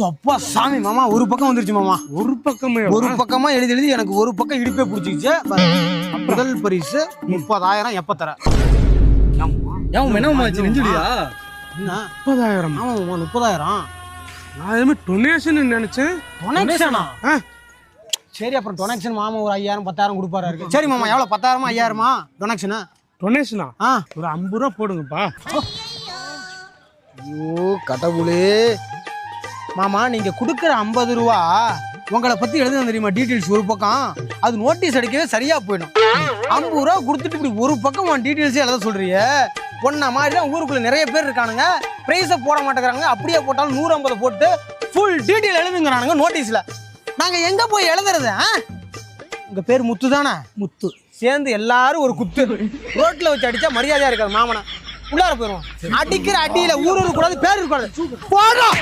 அப்பா சாமி மாமா ஒரு பக்கம் வந்துருச்சு மாமா. ஒரு பக்கமா எழுதி எனக்கு ஒரு பக்கம் இடுப்பே பிடிச்சிச்சு. முதல் பரிசு 30,000. எப்ப தர? என்ன நெஞ்சுடியா? என்ன 30,000? ஆமா 30,000. நான் எதுவுமே டொனேஷன் நினைச்சேன். டொனேஷனா? சரி அப்புறம் டொனேஷன் மாமா ஒரு 5,000 10,000 கொடுப்பாரு இருக்கு. சரி மாமா எவ்வளவு 10,000 5,000 டொனேஷனா? டொனேஷனா? ஒரு 50 ரூபா போடுங்கப்பா. ஐயோ கடவுளே மாமா, நீங்க கொடுக்குற 50 ரூபா உங்களை பத்தி எழுதுன தெரியுமா டீட்டெயில்ஸ் ஒரு பக்கம், அது நோட்டீஸ் அடிக்கவே சரியா போயிடும். 50 ரூபா கொடுத்துட்டு இப்படி ஒரு பக்கம் டீட்டெயில்ஸே எழுத சொல்றீங்க. பொண்ண மாதிரி தான் ஊருக்குள்ள நிறைய பேர் இருக்கானுங்க, பிரைஸை போட மாட்டேங்கிறாங்க. அப்படியே போட்டாலும் 150 போட்டு ஃபுல் டீட்டெயில் எழுதுங்கிறானுங்க நோட்டீஸ்ல. நாங்க எங்க போய் எழுதுறது? உங்க பேர் முத்து தானே? முத்து சேர்ந்து எல்லாரும் ஒரு குத்து ரோட்ல வச்சு அடிச்சா மரியாதையா இருக்காது. மாமனா உள்ளார போயிருவோம். அடிக்கிற அடியில ஊர் கூடாது, பேர் இருக்கூடாது. போடுறோம்.